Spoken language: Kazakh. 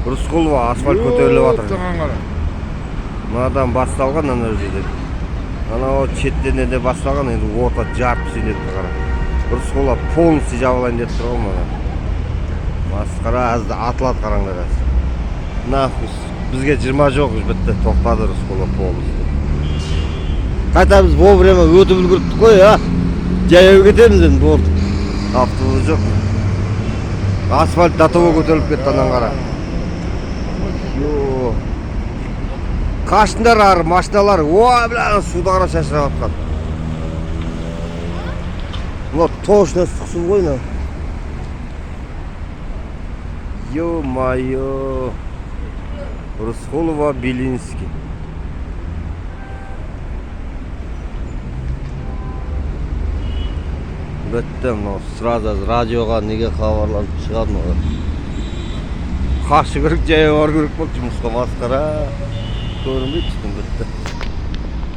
Рысқұлова асфальт көтеріліп жатыр. Таған қара. Мынадан басталған ана жерде. Анау шеттен де басталған, енді орта жарып сенеді қара. Рысқұлова полностью жабылайын деп тұр ғой мына. Масқара азды атылады қараңдар аз. Нахуй бізге 20 жоқ, бітті, тоқтады Рысқұлова полностью. Қайта біз вовремя өтіп үлгірттік қой, а? Жаяу кетеміз енді болды. Автобус жоқ. Асфальт датово көтеріліп кетті анан қара. Қашындар ары, машиналар, ой, бля, суда қара шашырап атқан. Мына точно сұқсын ғой, на. Ё-моё. Рысқұлова, Белинский. Бітті, мынау сразу радиоға неге хабарланып шығады мынау. Қашы керек, жаяу бару керек болды жұмысқа, масқара. Көрінбейді, бітті.